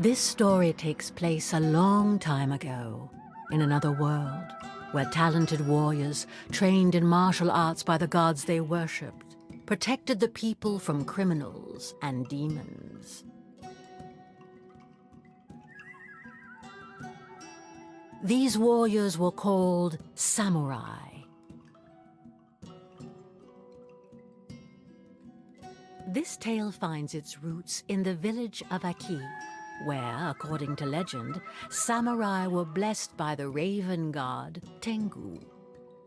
This story takes place a long time ago, in another world, where talented warriors, trained in martial arts by the gods they worshipped, protected the people from criminals and demons. These warriors were called samurai. This tale finds its roots in the village of Aki, where, according to legend, samurai were blessed by the raven god Tengu.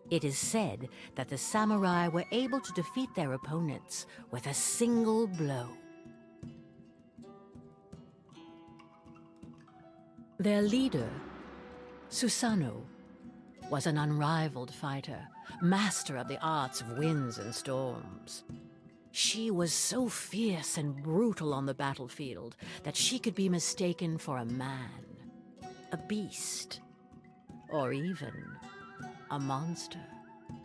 It is said that the samurai were able to defeat their opponents with a single blow. Their leader, Susanoo, was an unrivaled fighter, master of the arts of winds and storms. She was so fierce and brutal on the battlefield that she could be mistaken for a man, a beast, or even a monster.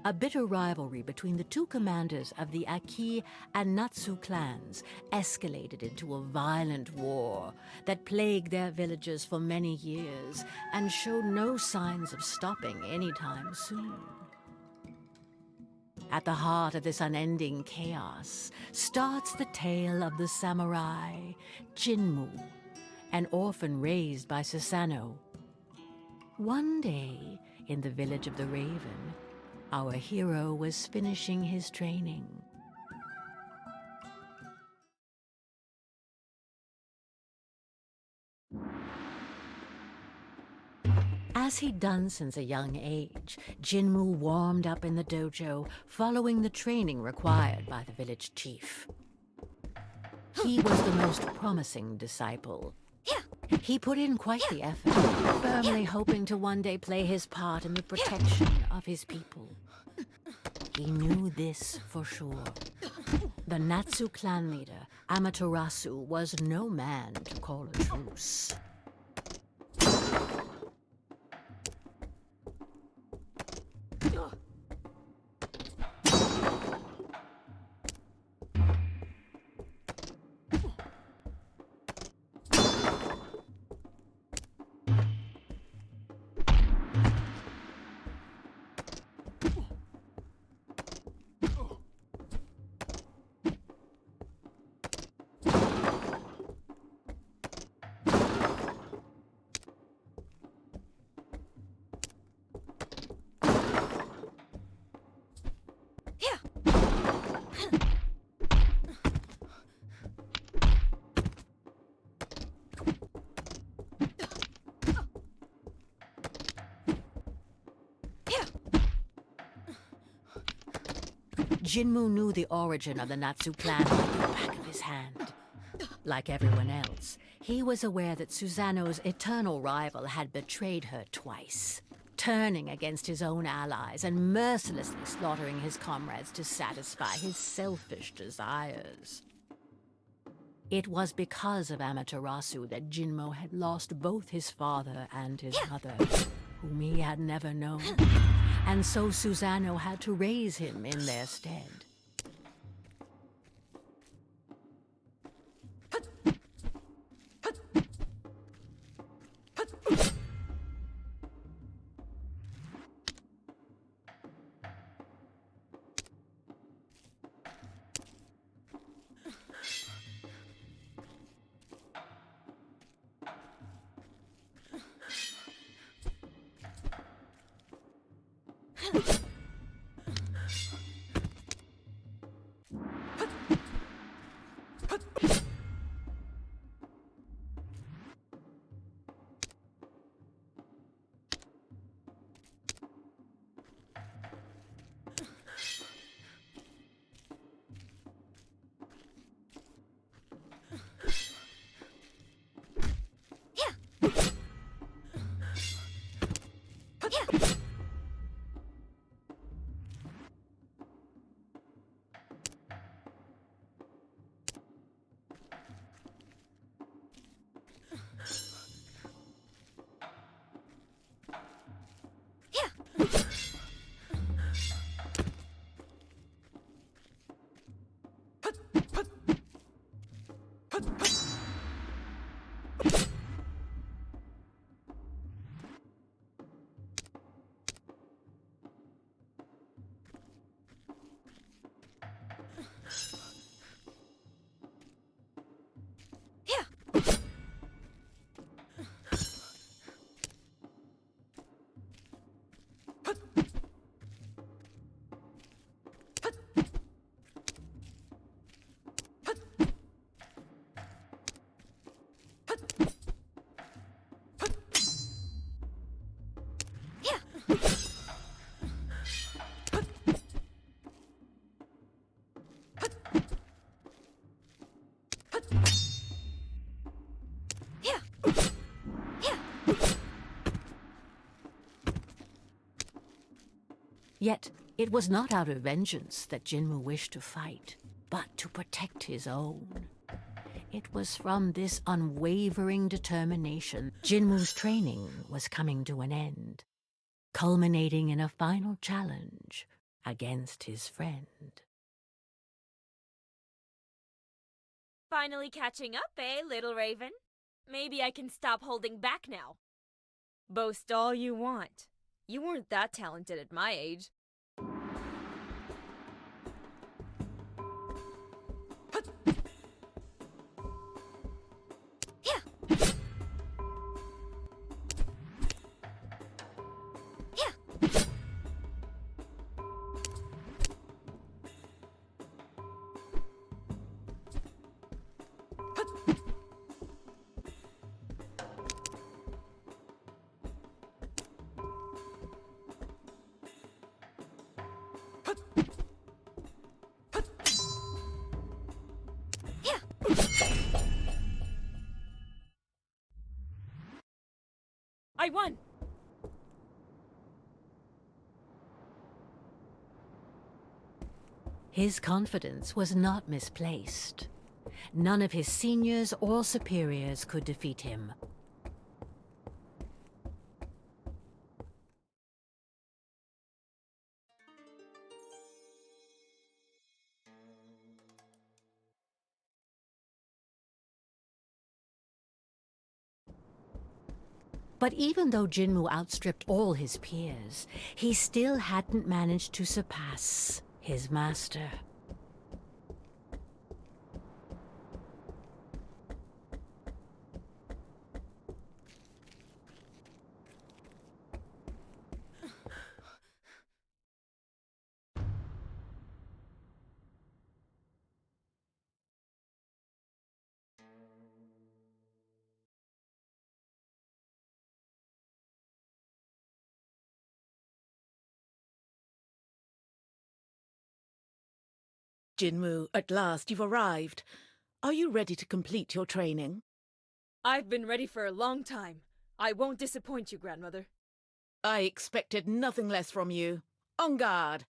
A bitter rivalry between the two commanders of the Aki and Natsu clans escalated into a violent war that plagued their villages for many years and showed no signs of stopping anytime soon. At the heart of this unending chaos starts the tale of the samurai Jinmu, an orphan raised by Susanoo. One day, in the village of the Raven, our hero was finishing his training. As he'd done since a young age, Jinmu warmed up in the dojo, following the training required by the village chief. He was the most promising disciple. He put in quite the effort, firmly hoping to one day play his part in the protection of his people. He knew this for sure. The Natsu clan leader, Amaterasu, was no man to call a truce. Jinmu knew the origin of the Natsu clan like the back of his hand. Like everyone else, he was aware that Susanoo's eternal rival had betrayed her twice, turning against his own allies and mercilessly slaughtering his comrades to satisfy his selfish desires. It was because of Amaterasu that Jinmu had lost both his father and his mother, whom he had never known, and so Susanoo had to raise him in their stead. Yet it was not out of vengeance that Jinmu wished to fight, but to protect his own. It was from this unwavering determination Jinmu's training was coming to an end, culminating in a final challenge against his friend. Finally catching up, eh, little raven? Maybe I can stop holding back now. Boast all you want. You weren't that talented at my age. I won! His confidence was not misplaced. None of his seniors or superiors could defeat him. But even though Jinmu outstripped all his peers, he still hadn't managed to surpass his master. Jinmu, at last you've arrived. Are you ready to complete your training? I've been ready for a long time. I won't disappoint you, grandmother. I expected nothing less from you. En garde!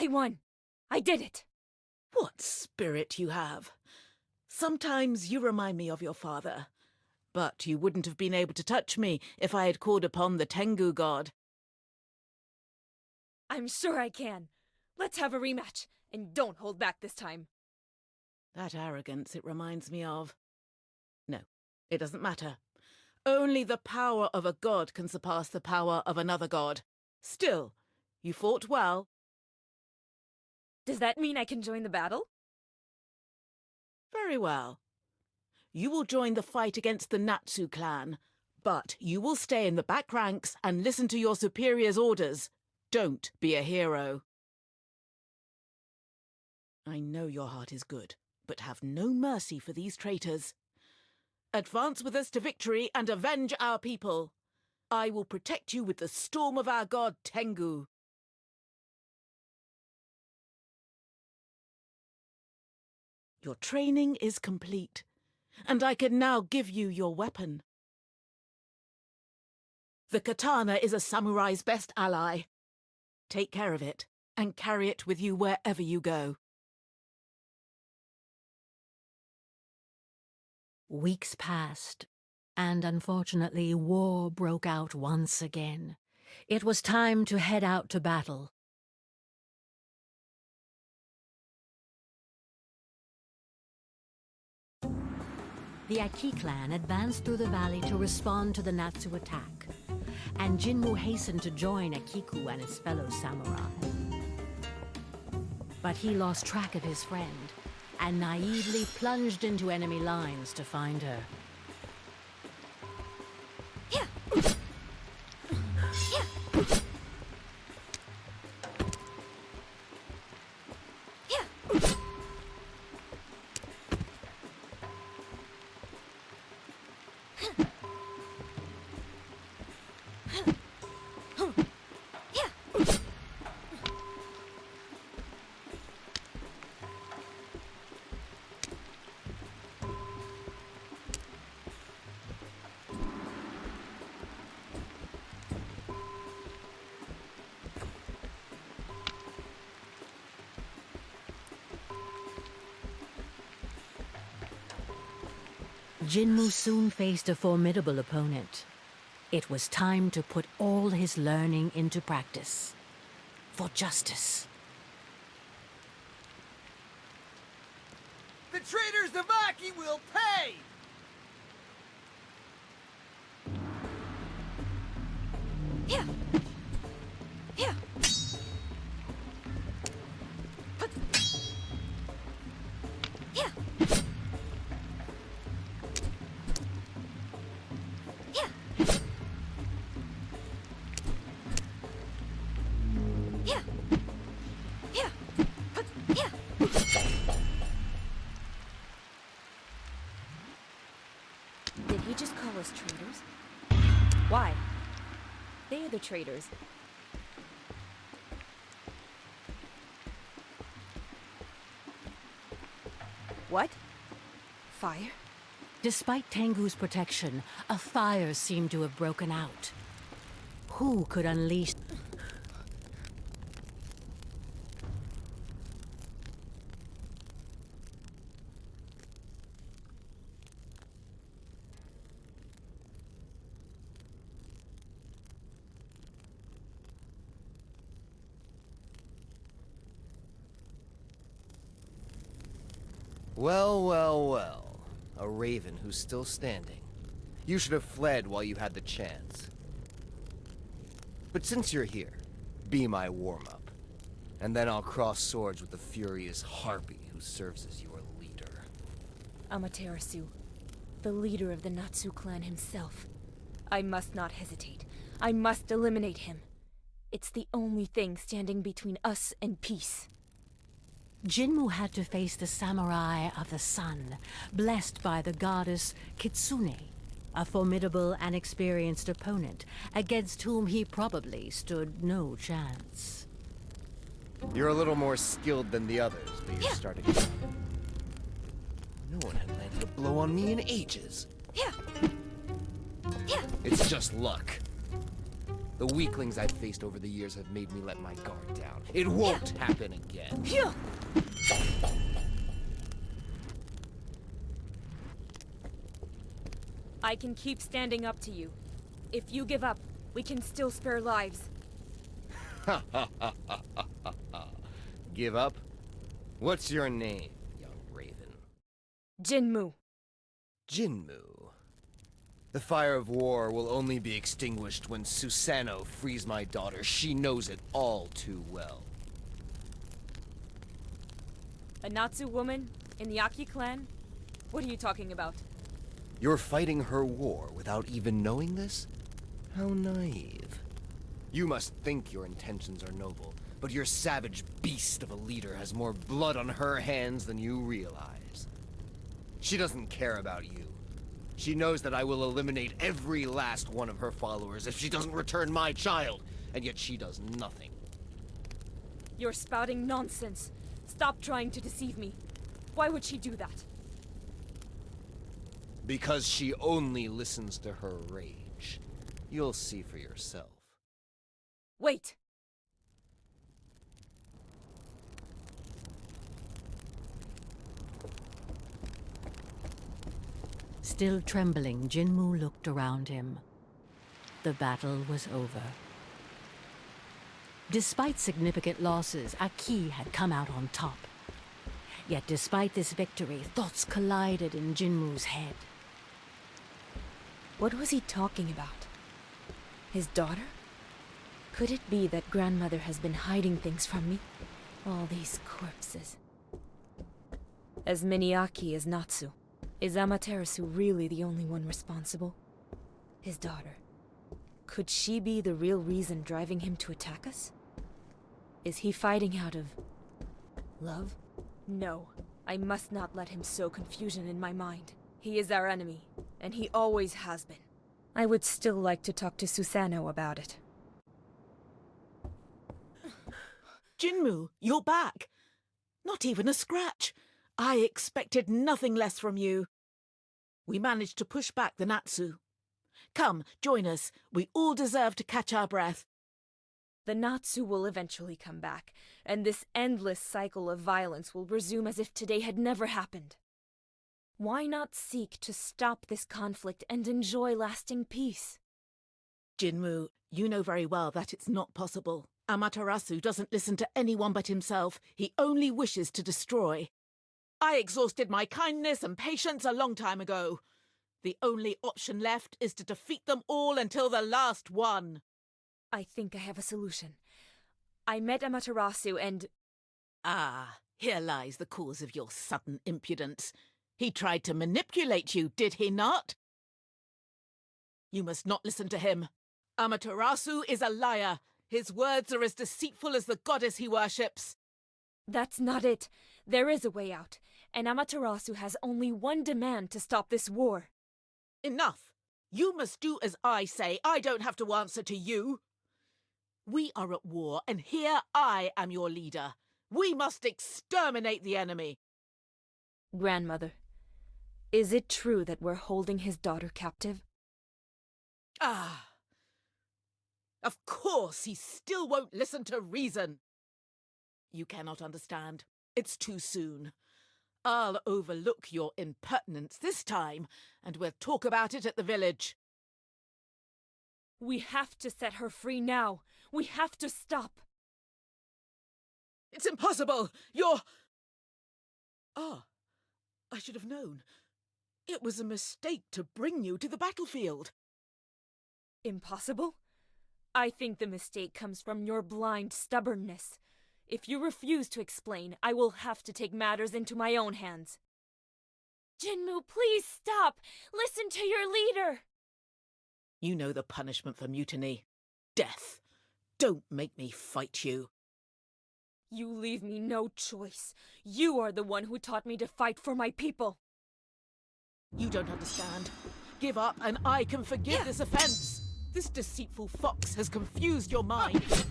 I won! I did it! What spirit you have. Sometimes you remind me of your father. But you wouldn't have been able to touch me if I had called upon the Tengu god. I'm sure I can. Let's have a rematch, and don't hold back this time. That arrogance it reminds me of. No, it doesn't matter. Only the power of a god can surpass the power of another god. Still, you fought well. Does that mean I can join the battle? Very well. You will join the fight against the Natsu clan, but you will stay in the back ranks and listen to your superior's orders. Don't be a hero. I know your heart is good, but have no mercy for these traitors. Advance with us to victory and avenge our people. I will protect you with the storm of our god Tengu. Your training is complete, and I can now give you your weapon. The katana is a samurai's best ally. Take care of it, and carry it with you wherever you go. Weeks passed, and unfortunately war broke out once again. It was time to head out to battle. The Aki clan advanced through the valley to respond to the Natsu attack, and Jinmu hastened to join Akiku and his fellow samurai. But he lost track of his friend, and naively plunged into enemy lines to find her. Jinmu soon faced a formidable opponent. It was time to put all his learning into practice. For justice. The traitors of Aki will pay! Did he just call us traitors? Why? They are the traitors. What? Fire? Despite Tengu's protection, a fire seemed to have broken out. Who could unleash... Well, well, well. A raven who's still standing. You should have fled while you had the chance. But since you're here, be my warm-up. And then I'll cross swords with the furious harpy who serves as your leader. Amaterasu, the leader of the Natsu clan himself. I must not hesitate. I must eliminate him. It's the only thing standing between us and peace. Jinmu had to face the samurai of the sun, blessed by the goddess Kitsune, a formidable and experienced opponent against whom he probably stood no chance. You're a little more skilled than the others, but you're starting out. No one had landed a blow on me in ages. It's just luck. The weaklings I've faced over the years have made me let my guard down. It won't happen again. I can keep standing up to you. If you give up, we can still spare lives. Give up? What's your name, young raven? Jinmu. Jinmu. The fire of war will only be extinguished when Susanoo frees my daughter. She knows it all too well. A Natsu woman in the Aki clan? What are you talking about? You're fighting her war without even knowing this? How naive. You must think your intentions are noble, but your savage beast of a leader has more blood on her hands than you realize. She doesn't care about you. She knows that I will eliminate every last one of her followers if she doesn't return my child, and yet she does nothing. You're spouting nonsense. Stop trying to deceive me. Why would she do that? Because she only listens to her rage. You'll see for yourself. Wait! Still trembling, Jinmu looked around him. The battle was over. Despite significant losses, Aki had come out on top. Yet despite this victory, thoughts collided in Jinmu's head. What was he talking about? His daughter? Could it be that grandmother has been hiding things from me? All these corpses. As many Aki as Natsu. Is Amaterasu really the only one responsible? His daughter. Could she be the real reason driving him to attack us? Is he fighting out of love? No, I must not let him sow confusion in my mind. He is our enemy, and he always has been. I would still like to talk to Susanoo about it. Jinmu, you're back. Not even a scratch. I expected nothing less from you. We managed to push back the Natsu. Come, join us. We all deserve to catch our breath. The Natsu will eventually come back, and this endless cycle of violence will resume as if today had never happened. Why not seek to stop this conflict and enjoy lasting peace? Jinmu, you know very well that it's not possible. Amaterasu doesn't listen to anyone but himself. He only wishes to destroy. I exhausted my kindness and patience a long time ago. The only option left is to defeat them all until the last one. I think I have a solution. I met Amaterasu and... Ah, here lies the cause of your sudden impudence. He tried to manipulate you, did he not? You must not listen to him. Amaterasu is a liar. His words are as deceitful as the goddess he worships. That's not it. There is a way out, and Amaterasu has only one demand to stop this war. Enough! You must do as I say. I don't have to answer to you. We are at war, and here I am your leader. We must exterminate the enemy. Grandmother, is it true that we're holding his daughter captive? Ah! Of course, he still won't listen to reason. You cannot understand. It's too soon. I'll overlook your impertinence this time, and we'll talk about it at the village. We have to set her free now. We have to stop. It's impossible! You're... Ah, I should have known. It was a mistake to bring you to the battlefield. Impossible? I think the mistake comes from your blind stubbornness. If you refuse to explain, I will have to take matters into my own hands. Jinmu, please stop! Listen to your leader! You know the punishment for mutiny. Death. Don't make me fight you. You leave me no choice. You are the one who taught me to fight for my people. You don't understand. Give up and I can forgive this offense. This deceitful fox has confused your mind.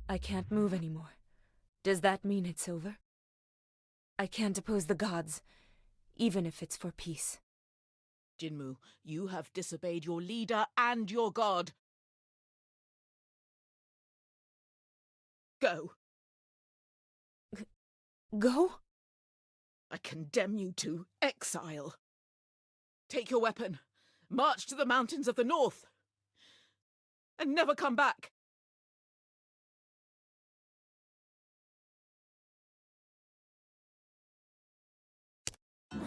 I can't move anymore. Does that mean it's over? I can't oppose the gods, even if it's for peace. Jinmu, you have disobeyed your leader and your god. Go. Go? I condemn you to exile. Take your weapon, march to the mountains of the north, and never come back. And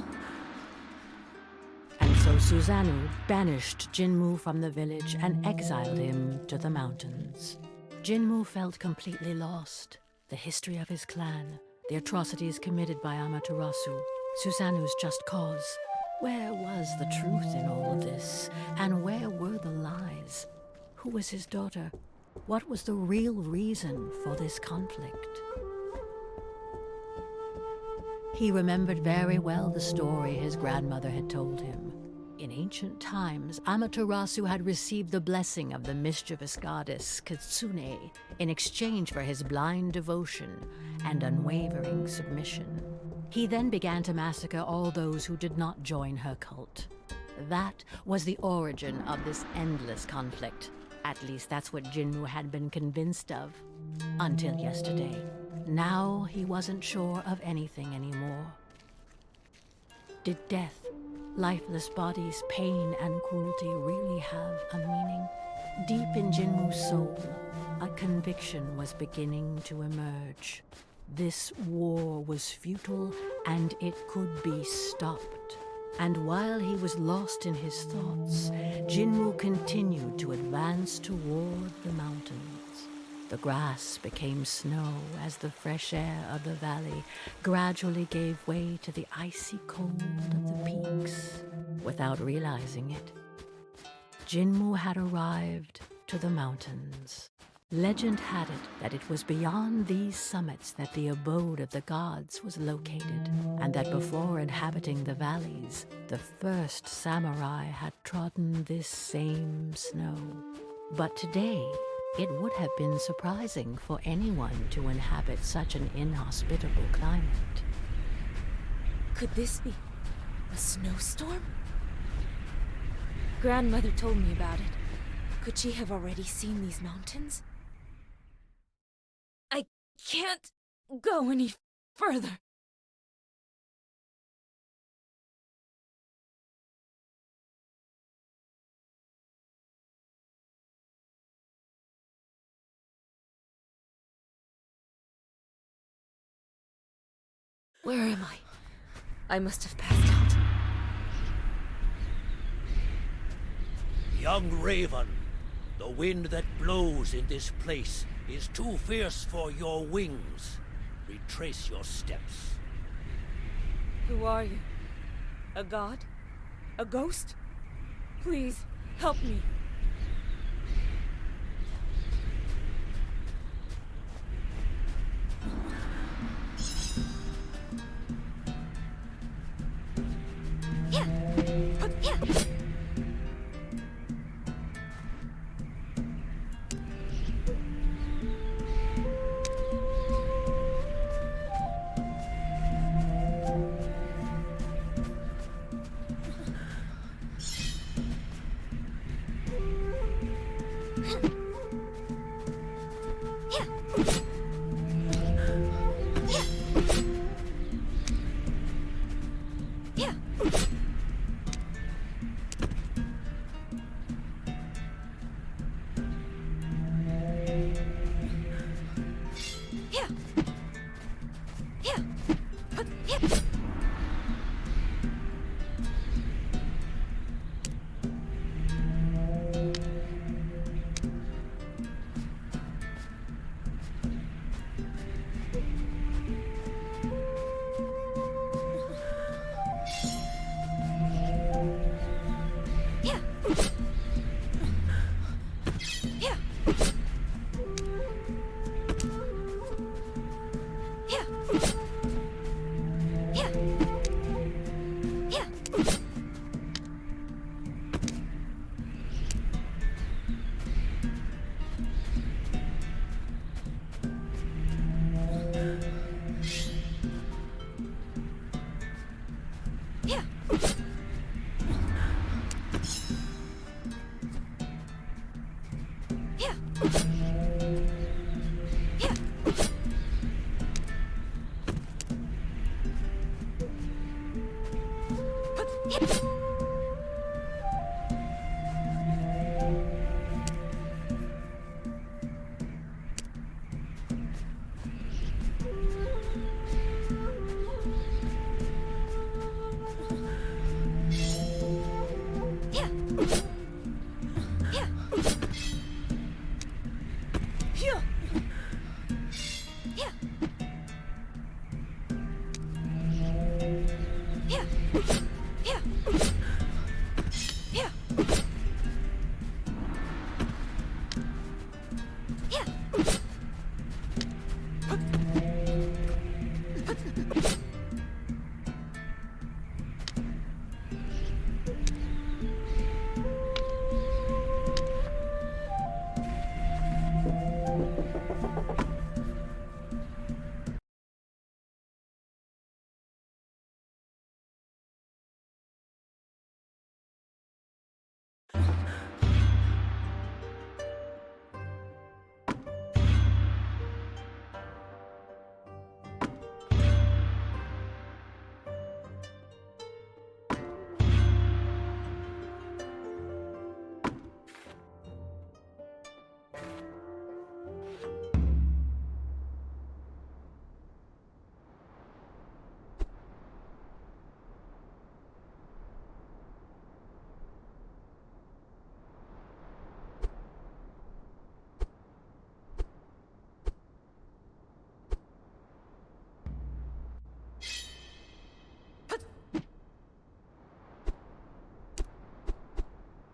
so Susanoo banished Jinmu from the village and exiled him to the mountains. Jinmu felt completely lost, The history of his clan, the atrocities committed by Amaterasu, Susanoo's just cause. Where was the truth in all of this? And where were the lies? Who was his daughter? What was the real reason for this conflict? He remembered very well the story his grandmother had told him. In ancient times, Amaterasu had received the blessing of the mischievous goddess Kitsune in exchange for his blind devotion and unwavering submission. He then began to massacre all those who did not join her cult. That was the origin of this endless conflict. At least that's what Jinmu had been convinced of. Until yesterday. Now he wasn't sure of anything anymore. Did death, lifeless bodies, pain, and cruelty really have a meaning? Deep in Jinmu's soul, a conviction was beginning to emerge. This war was futile, and it could be stopped. And while he was lost in his thoughts, Jinmu continued to advance toward the mountains. The grass became snow as the fresh air of the valley gradually gave way to the icy cold of the peaks. Without realizing it, Jinmu had arrived to the mountains. Legend had it that it was beyond these summits that the abode of the gods was located, and that before inhabiting the valleys, the first samurai had trodden this same snow. But today, it would have been surprising for anyone to inhabit such an inhospitable climate. Could this be a snowstorm? Grandmother told me about it. Could she have already seen these mountains? I can't go any further. Where am I? I must have passed out. Young Raven, the wind that blows in this place is too fierce for your wings. Retrace your steps. Who are you? A god? A ghost? Please, help me.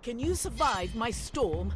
Can you survive my storm?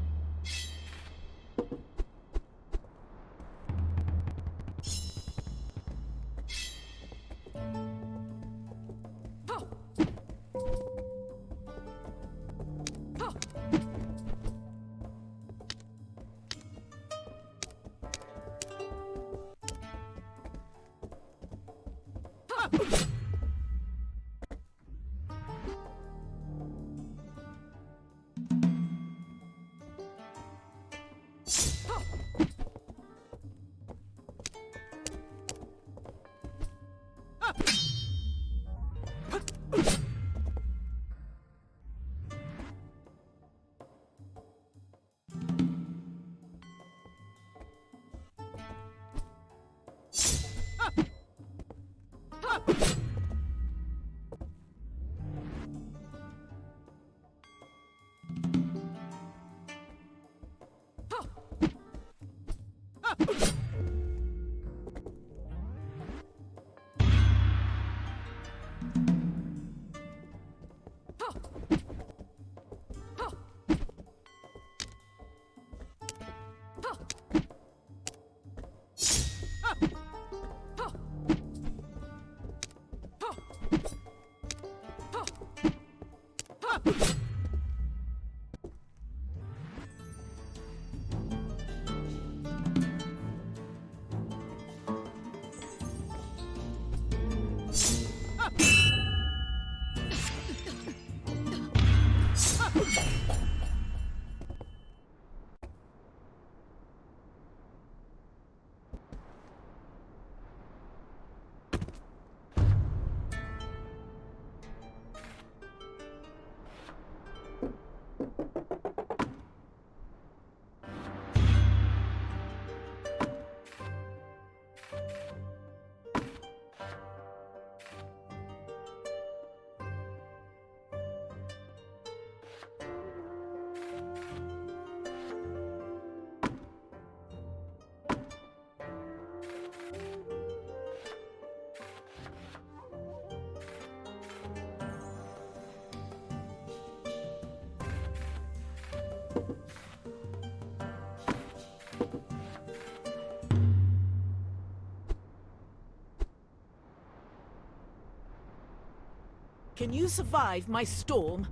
Can you survive my storm?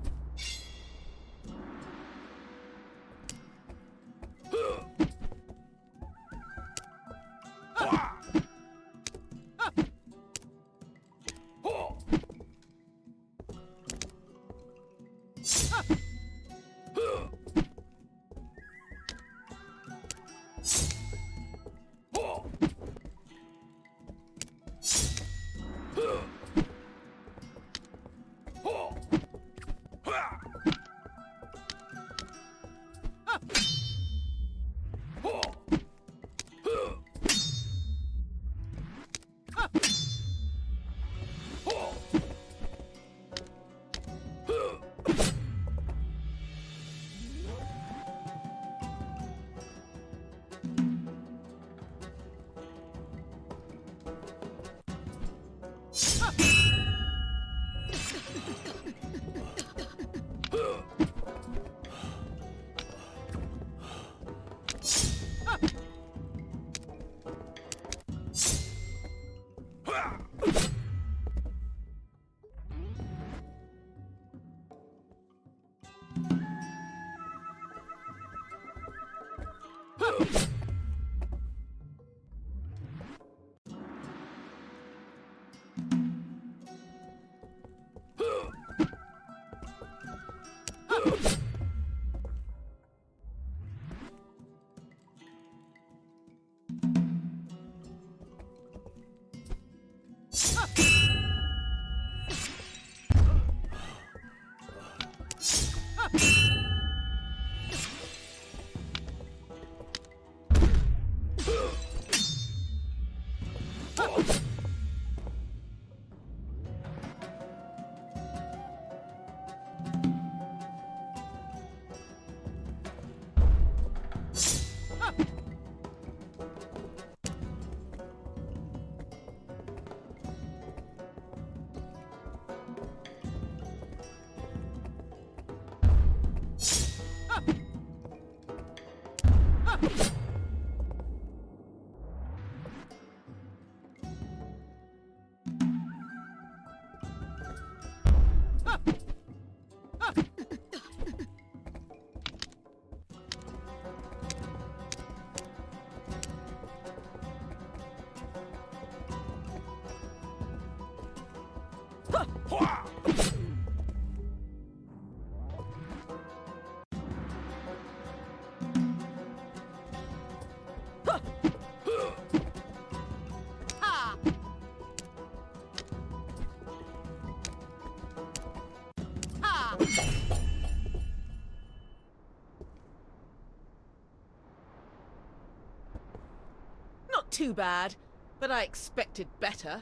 too bad, but I expected better.